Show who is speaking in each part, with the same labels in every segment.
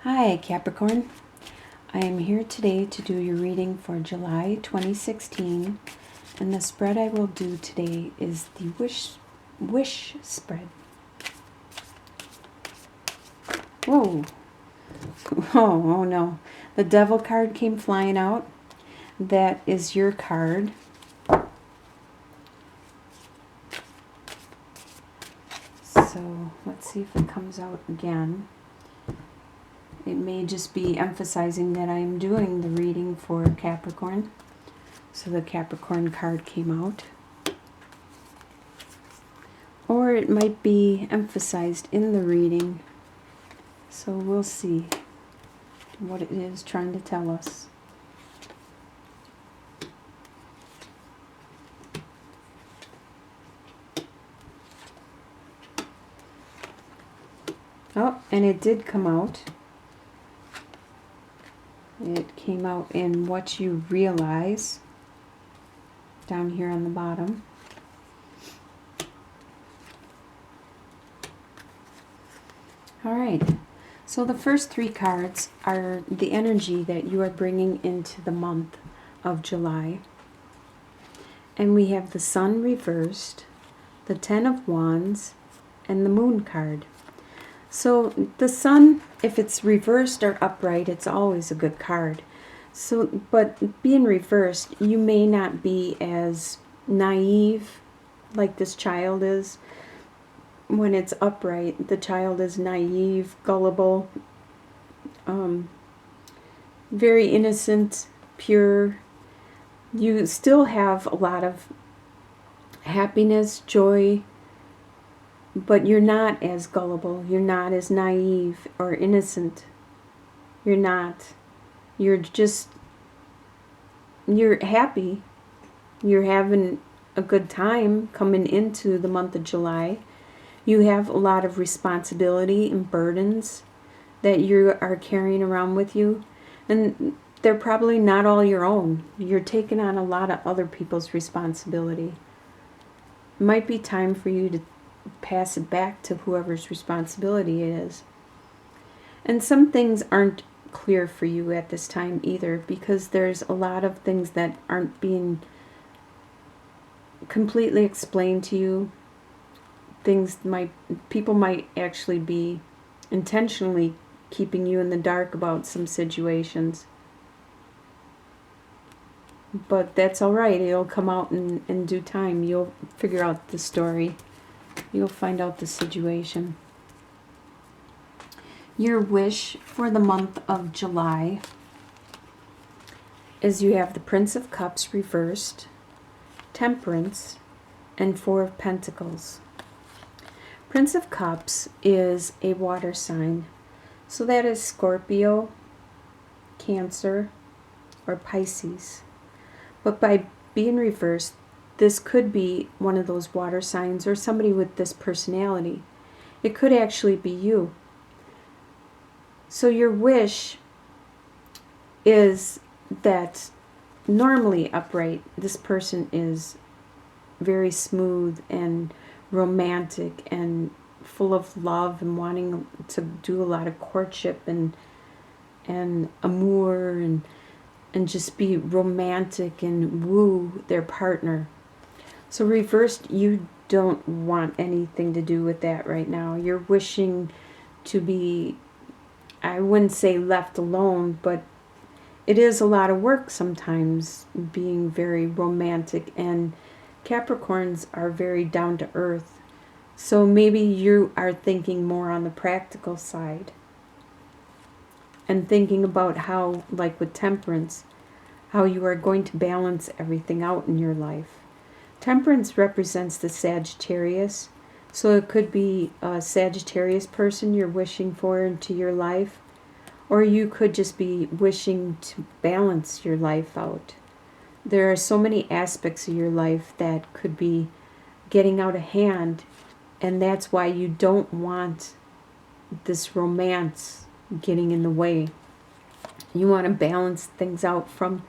Speaker 1: Hi Capricorn, I am here today to do your reading for July 2016, and the spread I will do today is the wish spread. Whoa, oh no, the devil card came flying out. That is your card. So let's see if it comes out again. It may just be emphasizing that I am doing the reading for Capricorn. So the Capricorn card came out. Or it might be emphasized in the reading. So we'll see what it is trying to tell us. Oh, and it did come out. It came out in what you realize, down here on the bottom. All right, so the first three cards are the energy that you are bringing into the month of July. And we have the Sun reversed, the Ten of Wands, and the Moon card. So the Sun, if it's reversed or upright, it's always a good card. So, but being reversed, you may not be as naive like this child is. When it's upright, the child is naive, gullible, very innocent, pure. You still have a lot of happiness, joy, but you're not as gullible. You're not as naive or innocent. You're not. You're happy. You're having a good time coming into the month of July. You have a lot of responsibility and burdens that you are carrying around with you. And they're probably not all your own. You're taking on a lot of other people's responsibility. It might be time for you to pass it back to whoever's responsibility it is. And some things aren't clear for you at this time either, because there's a lot of things that aren't being completely explained to you. People might actually be intentionally keeping you in the dark about some situations. But that's all right. It'll come out in due time. You'll figure out the story. You'll find out the situation. Your wish for the month of July is you have the Prince of Cups reversed, Temperance, and Four of Pentacles. Prince of Cups is a water sign. So that is Scorpio, Cancer, or Pisces. But by being reversed, this could be one of those water signs or somebody with this personality. It could actually be you. So your wish is that normally upright, this person is very smooth and romantic and full of love and wanting to do a lot of courtship and amour and just be romantic and woo their partner. So reversed, you don't want anything to do with that right now. You're wishing to be, I wouldn't say left alone, but it is a lot of work sometimes being very romantic, and Capricorns are very down to earth. So maybe you are thinking more on the practical side and thinking about how, like with Temperance, how you are going to balance everything out in your life. Temperance represents the Sagittarius, so it could be a Sagittarius person you're wishing for into your life, or you could just be wishing to balance your life out. There are so many aspects of your life that could be getting out of hand, and that's why you don't want this romance getting in the way. You want to balance things out from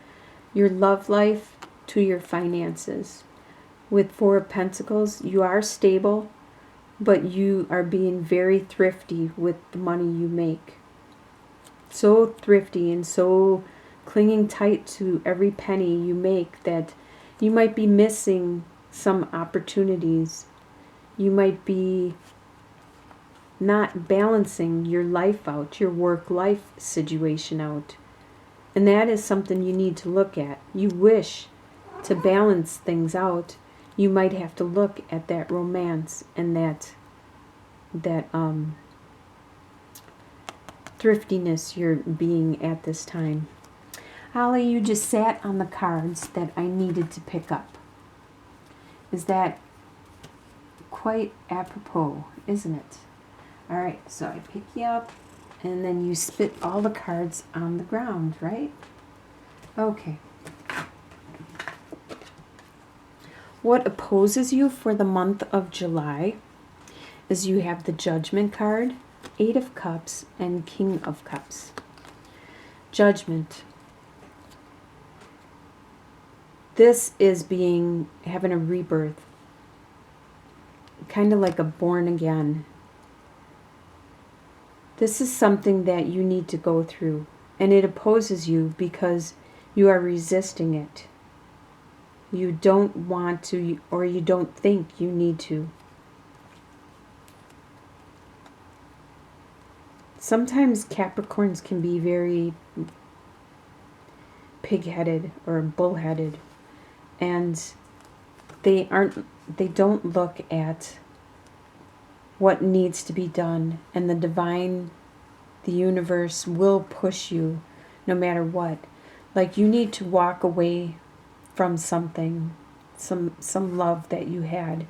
Speaker 1: your love life to your finances. With Four of Pentacles, you are stable, but you are being very thrifty with the money you make. so thrifty and so clinging tight to every penny you make that you might be missing some opportunities. You might be not balancing your life out, your work-life situation out. And that is something you need to look at. You wish to balance things out. You might have to look at that romance and that thriftiness you're being at this time. Holly, you just sat on the cards that I needed to pick up. Is that quite apropos, isn't it? All right, so I pick you up, and then you spit all the cards on the ground, right? Okay. What opposes you for the month of July is you have the Judgment card, Eight of Cups, and King of Cups. Judgment. This is having a rebirth, kind of like a born again. This is something that you need to go through, and it opposes you because you are resisting it. You don't want to, or you don't think you need to. Sometimes Capricorns can be very pig-headed or bull-headed, and they don't look at what needs to be done, and the universe will push you no matter what. Like, you need to walk away from something, some love that you had,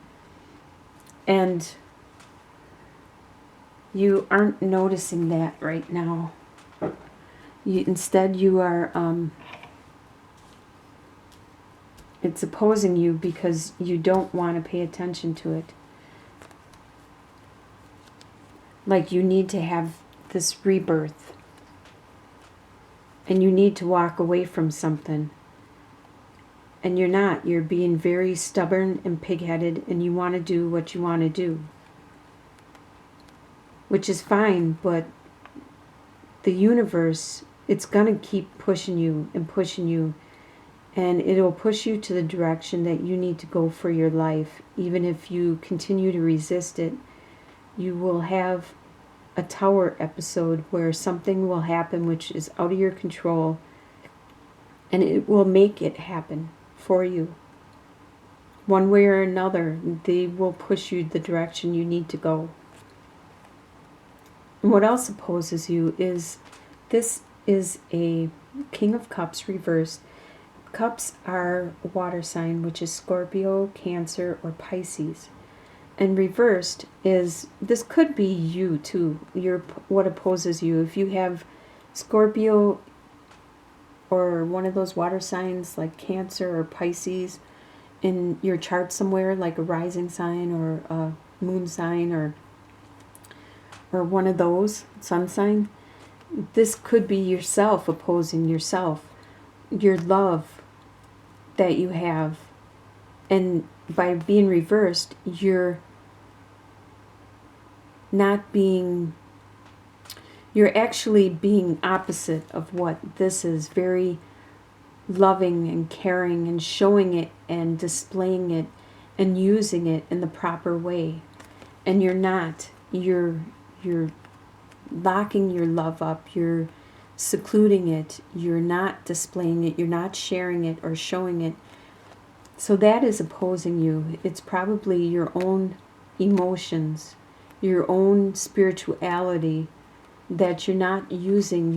Speaker 1: and you aren't noticing that right now. Instead you are it's opposing you because you don't want to pay attention to it. Like, you need to have this rebirth, and you need to walk away from something, and you're not. You're being very stubborn and pig-headed, and you want to do what you want to do, which is fine, but the universe, it's going to keep pushing you and pushing you, and it'll push you to the direction that you need to go for your life. Even if you continue to resist it, you will have a tower episode where something will happen which is out of your control, and it will make it happen for you. One way or another, they will push you the direction you need to go. And what else opposes you is, this is a King of Cups reversed. Cups are a water sign, which is Scorpio, Cancer, or Pisces. And reversed is, this could be you too. What opposes you. If you have Scorpio or one of those water signs like Cancer or Pisces in your chart somewhere, like a rising sign or a moon sign or one of those, sun sign, this could be yourself opposing yourself, your love that you have. And by being reversed, you're actually being opposite of what this is. Very loving and caring and showing it and displaying it and using it in the proper way. And you're not. You're locking your love up. You're secluding it. You're not displaying it. You're not sharing it or showing it. So that is opposing you. It's probably your own emotions, your own spirituality that you're not using.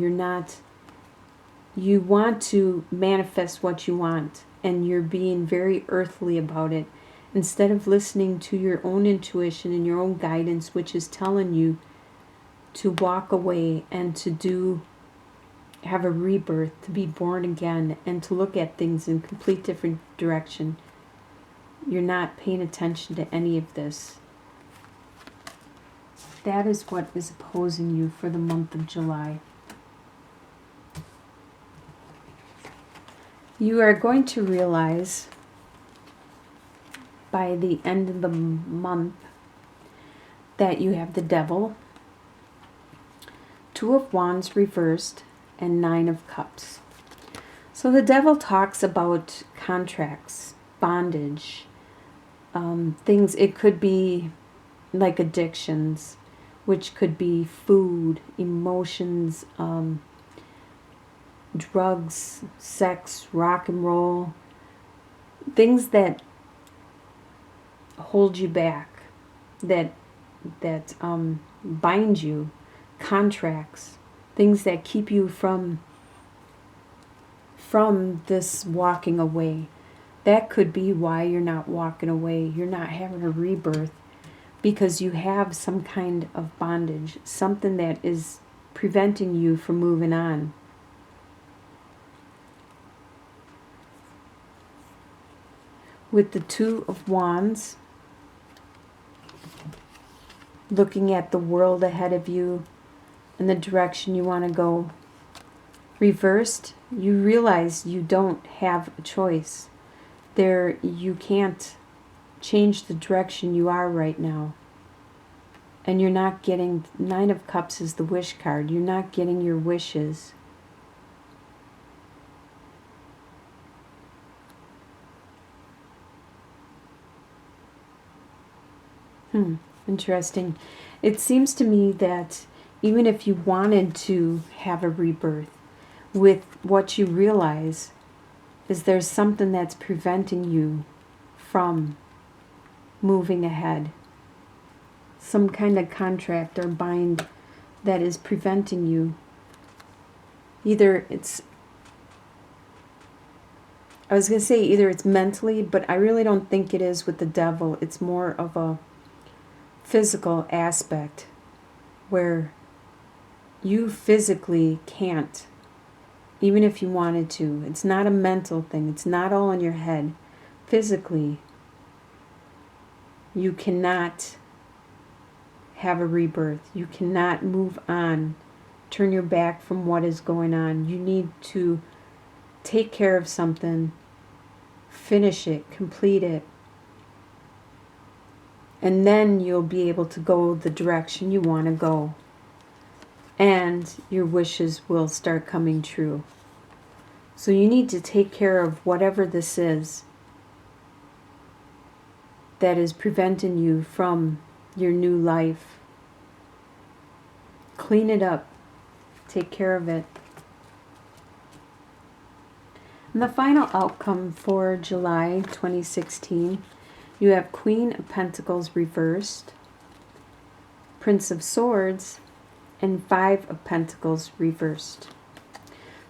Speaker 1: You want to manifest what you want, and you're being very earthly about it, instead of listening to your own intuition and your own guidance, which is telling you to walk away and to have a rebirth, to be born again, and to look at things in a complete different direction. You're not paying attention to any of this. That is what is opposing you for the month of July. You are going to realize by the end of the month that you have the Devil, Two of Wands reversed, and Nine of Cups. So the devil talks about contracts, bondage, things. It could be like addictions, which could be food, emotions, drugs, sex, rock and roll, things that hold you back, that bind you, contracts, things that keep you from this walking away. That could be why you're not walking away. You're not having a rebirth, because you have some kind of bondage, something that is preventing you from moving on. With the Two of Wands, looking at the world ahead of you and the direction you want to go. Reversed, you realize you don't have a choice. You can't change the direction you are right now. And you're not getting, Nine of Cups is the wish card. You're not getting your wishes. Interesting. It seems to me that even if you wanted to have a rebirth, with what you realize is there's something that's preventing you from moving ahead. Some kind of contract or bind that is preventing you. Either it's mentally, but I really don't think it is with the devil. It's more of a physical aspect where you physically can't, even if you wanted to. It's not a mental thing. It's not all in your head. Physically, you cannot have a rebirth. You cannot move on. Turn your back from what is going on. You need to take care of something, finish it, complete it, and then you'll be able to go the direction you want to go. And your wishes will start coming true. So you need to take care of whatever this is that is preventing you from your new life. Clean it up. Take care of it. And the final outcome for July 2016, you have Queen of Pentacles reversed, Prince of Swords, and Five of Pentacles reversed.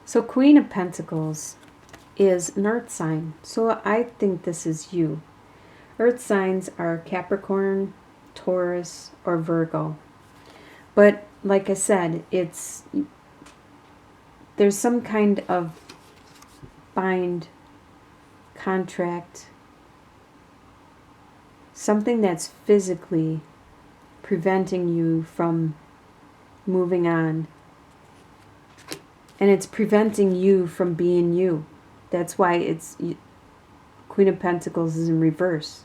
Speaker 1: So Queen of Pentacles is an earth sign. So I think this is you. Earth signs are Capricorn, Taurus, or Virgo. But like I said, there's some kind of bind, contract, something that's physically preventing you from moving on. And it's preventing you from being you. That's why it's Queen of Pentacles is in reverse.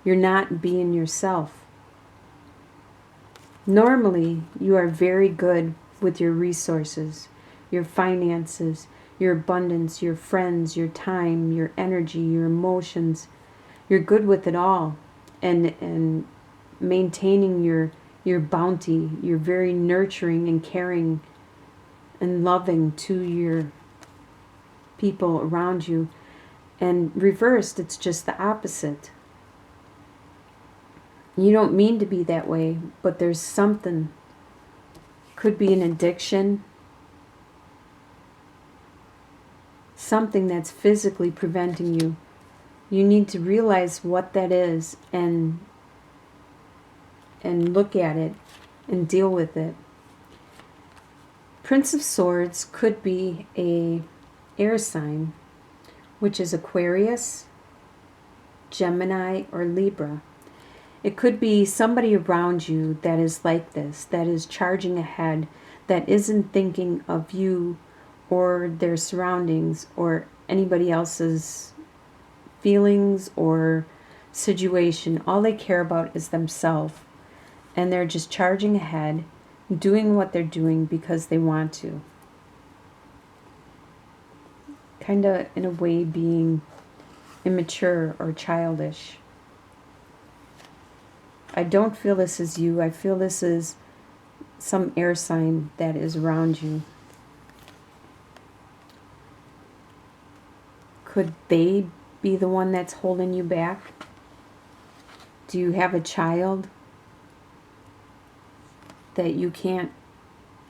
Speaker 1: You're not being yourself. Normally, you are very good with your resources, your finances, your abundance, your friends, your time, your energy, your emotions. You're good with it all. And maintaining your bounty. You're very nurturing and caring and loving to your people around you. And reversed, it's just the opposite. You don't mean to be that way, but there's something. Could be an addiction. Something that's physically preventing you. You need to realize what that is and look at it and deal with it. Prince of Swords could be a air sign, which is Aquarius, Gemini, or Libra. It could be somebody around you that is like this, that is charging ahead, that isn't thinking of you or their surroundings or anybody else's feelings or situation. All they care about is themselves. And they're just charging ahead. doing what they're doing because they want to. Kind of, in a way, being immature or childish. I don't feel this is you. I feel this is some air sign that is around you. Could they be the one that's holding you back? Do you have a child that you can't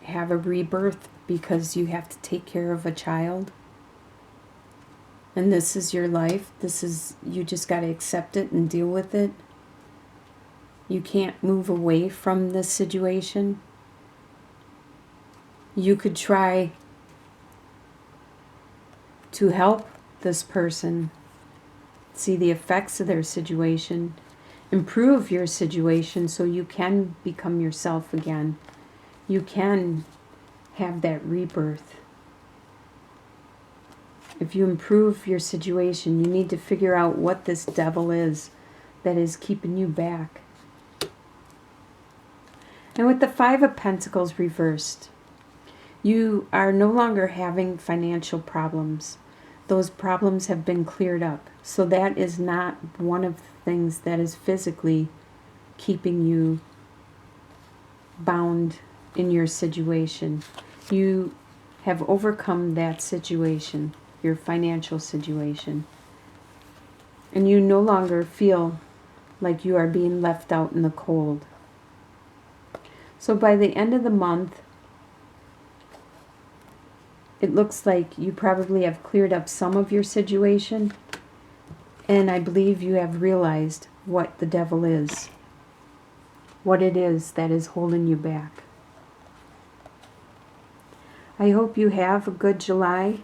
Speaker 1: have a rebirth because you have to take care of a child? And this is your life. This is, you just got to accept it and deal with it. You can't move away from this situation. You could try to help this person see the effects of their situation, improve your situation so you can become yourself again. You can have that rebirth. If you improve your situation, you need to figure out what this devil is that is keeping you back. And with the Five of Pentacles reversed, you are no longer having financial problems. Those problems have been cleared up. So that is not one of the things that is physically keeping you bound in your situation. You have overcome that situation, your financial situation. And you no longer feel like you are being left out in the cold. So by the end of the month, it looks like you probably have cleared up some of your situation. And I believe you have realized what the devil is. What it is that is holding you back. I hope you have a good July.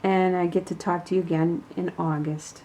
Speaker 1: And I get to talk to you again in August.